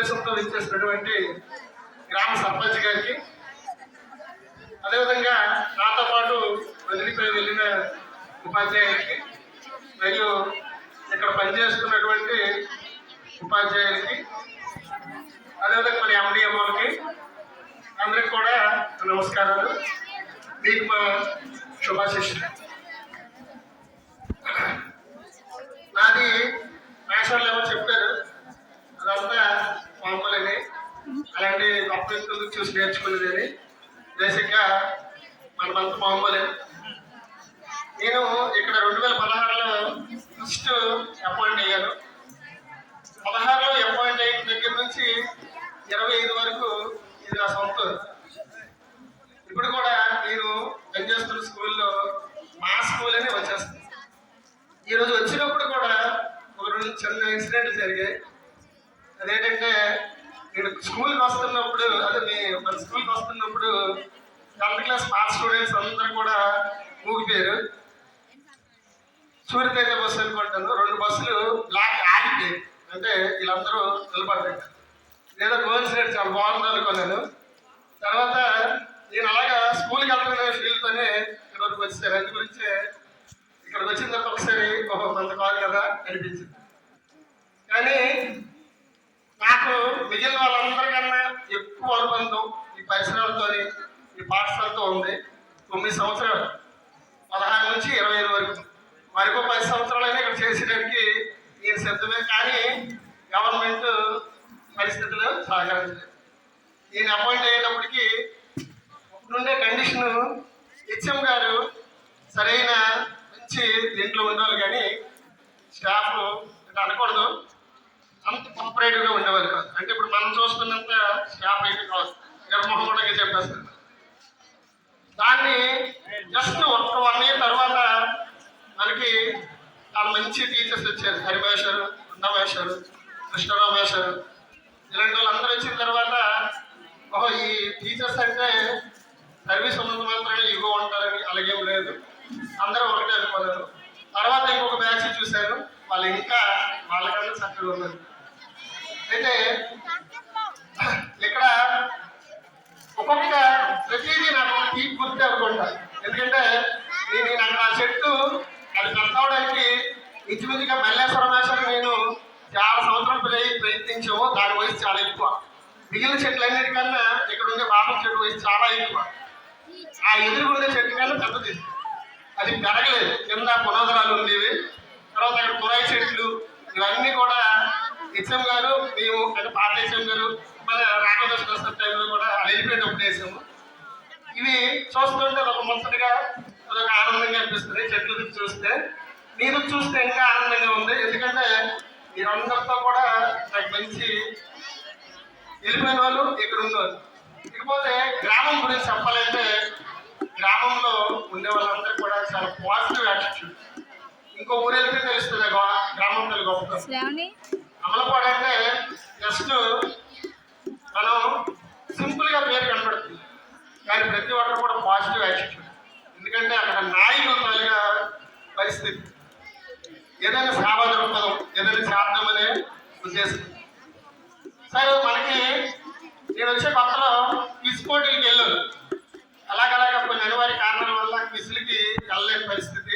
ఉద్దేశంతో విచ్చేసినటువంటి గ్రామ సర్పంచ్ గారికి, అదేవిధంగా నాతో పాటు వదిలిపోయి వెళ్ళిన ఉపాధ్యాయులకి, మరియు ఇక్కడ పనిచేస్తున్నటువంటి ఉపాధ్యాయులకి, అదేవిధంగా మన ఎండిఎంఓలకి అందరికి కూడా నమస్కారాలు. మీకు మా శుభాశిష్యులు. నాది నేషనల్ లెవెల్ చెప్పారు, అదంతా మామూలని, అలాంటి గొప్ప వ్యక్తులకు చూసి నేర్చుకునేదని. బేసిక్గా మనమంతా మామూలే. నేను ఇక్కడ 2016లో ఫస్ట్ అపాయింట్ అయ్యాను. 16లో అపాయింట్ అయిన దగ్గర నుంచి 25 వరకు ఇది నా సొంత. ఇప్పుడు కూడా నేను పనిచేస్తున్న స్కూల్లో మా స్కూల్ అనే వచ్చేస్తాను. ఈరోజు వచ్చినప్పుడు కూడా ఒక 2 చిన్న ఇన్సిడెంట్లు జరిగాయి. అదేంటంటే, నేను స్కూల్కి వస్తున్నప్పుడు, మన స్కూల్కి వస్తున్నప్పుడు 10th క్లాస్ పాస్ స్టూడెంట్స్ అందరూ కూడా ఊగిపోయారు. సూర్యతేజ బస్సు అనుకుంటాను, 2 బస్సులు బ్లాక్ ఆగిపోయాయి. అంటే వీళ్ళందరూ నిలబడ్డారు. ఏదో కోయిన్సిడెంట్ చాలా బాగుంది అనుకున్నాను. తర్వాత నేను అలాగా స్కూల్కి వెళ్తున్న ఫీల్తోనే ఇక్కడ వరకు వచ్చాను. అందు గురించే ఇక్కడికి వచ్చిన తర్వాత ఒకసారి కొంత కాదు కదా అనిపించింది. కానీ నాకు మిగిలిన వాళ్ళందరికన్నా ఎక్కువ అనుబంధం ఈ పరిసరాలతో, ఈ పాఠశాలతో ఉంది. 9 సంవత్సరాలు, 16 నుంచి 25 వరకు. మరికో 10 సంవత్సరాలైనా ఇక్కడ చేసేయడానికి నేను సిద్ధమే. కానీ గవర్నమెంట్ పరిస్థితులు సహకరించలేదు. నేను అపాయింట్ అయ్యేటప్పటికి నుండే కండిషన్, హెచ్ఎం గారు సరైన మంచి దీంట్లో ఉండేవాళ్ళు, కానీ స్టాఫ్ అనకూడదు, అంత కోఆపరేటివ్గా ఉండేవాళ్ళు కాదు. అంటే ఇప్పుడు మనం చూస్తున్నంత స్టాఫ్ అయితే కాదు, నిర్మోహంగా చెప్పేస్తారు. దాన్ని జస్ట్ ఒక్క 1 year తర్వాత మనకి చాలా మంచి టీచర్స్ వచ్చారు. హరిభాషారు, ఉన్నభాషారు, కృష్ణరామేశారు, ఇలాంటి వాళ్ళందరూ వచ్చిన తర్వాత ఈ టీచర్స్ అంటే సర్వీస్ ఉన్నంత మాత్రమే ఇగో ఉంటారని అలాగేం లేదు, అందరూ ఒకటే అనుకున్నారు. తర్వాత ఇంకొక బ్యాచ్ చూశాను, వాళ్ళు ఇంకా వాళ్ళకన్నా చక్కగా ఉన్నారు. అయితే ఇక్కడ ఒక్కొక్క ప్రతిదీ నాకు తీపి గుర్తు అనుకుంటా. ఎందుకంటే నేను అక్కడ ఆ చెట్టు అది కట్టవడానికి ఇంచుమించుగా మల్లేశ్వరం వేషాలు నేను చాలా సంవత్సరం ప్రయత్నించాము. దాని వయసు చాలా ఎక్కువ. మిగిలిన చెట్లన్నిటికన్నా ఇక్కడ ఉండే బాబు చెట్టు వయసు చాలా ఎక్కువ. ఆ ఎదురుగుండే చెట్టు కన్నా పెద్దది, అది పెరగలేదు. కింద పునాదురాలు ఉండేవి. తర్వాత అక్కడ కురాయి చెట్లు, ఇవన్నీ కూడా హెచ్ఎం గారు, మేము అంటే పాత హెచ్ఎం గారు మన రాఘవేశ్వర టైంలో కూడా అది వెళ్ళిపోయేటప్పుడు వేసాము. ఇవి చూస్తుంటే ఒక ముచ్చటగా, అదొక ఆనందంగా అనిపిస్తుంది. చెట్లు చూస్తే, నీరు చూస్తే ఇంకా ఆనందంగా ఉంది. ఎందుకంటే మీరందరితో కూడా నాకు మంచి వెళ్ళిపోయిన వాళ్ళు ఇక్కడ ఉన్నవాళ్ళు. ఇకపోతే గ్రామం గురించి చెప్పాలంటే, గ్రామంలో ఉండే వాళ్ళందరూ కూడా చాలా పాజిటివ్ యాటిట్యూడ్. ఇంకో ఊరు వెళ్తే తెలుస్తుంది గ్రామం గొప్ప. అమలపాడు అంటే జస్ట్ మనం సింపుల్గా పేరు కనపడుతుంది, కానీ ప్రతి ఒక్కరు కూడా పాజిటివ్ యాటిట్యూడ్. ఎందుకంటే అక్కడ నాయకుల తాలిగా పరిస్థితి, ఏదైనా సేవా దృక్పథం, ఏదైనా చేద్దామనే ఉద్దేశం. సరే, మనకి నేను వచ్చే కొత్తలో క్విజ్ పోటీలకు వెళ్ళాను. అలాగలాగా కొన్ని అనివార్య కారణాల వల్ల క్విజ్లకి వెళ్ళలేని పరిస్థితి.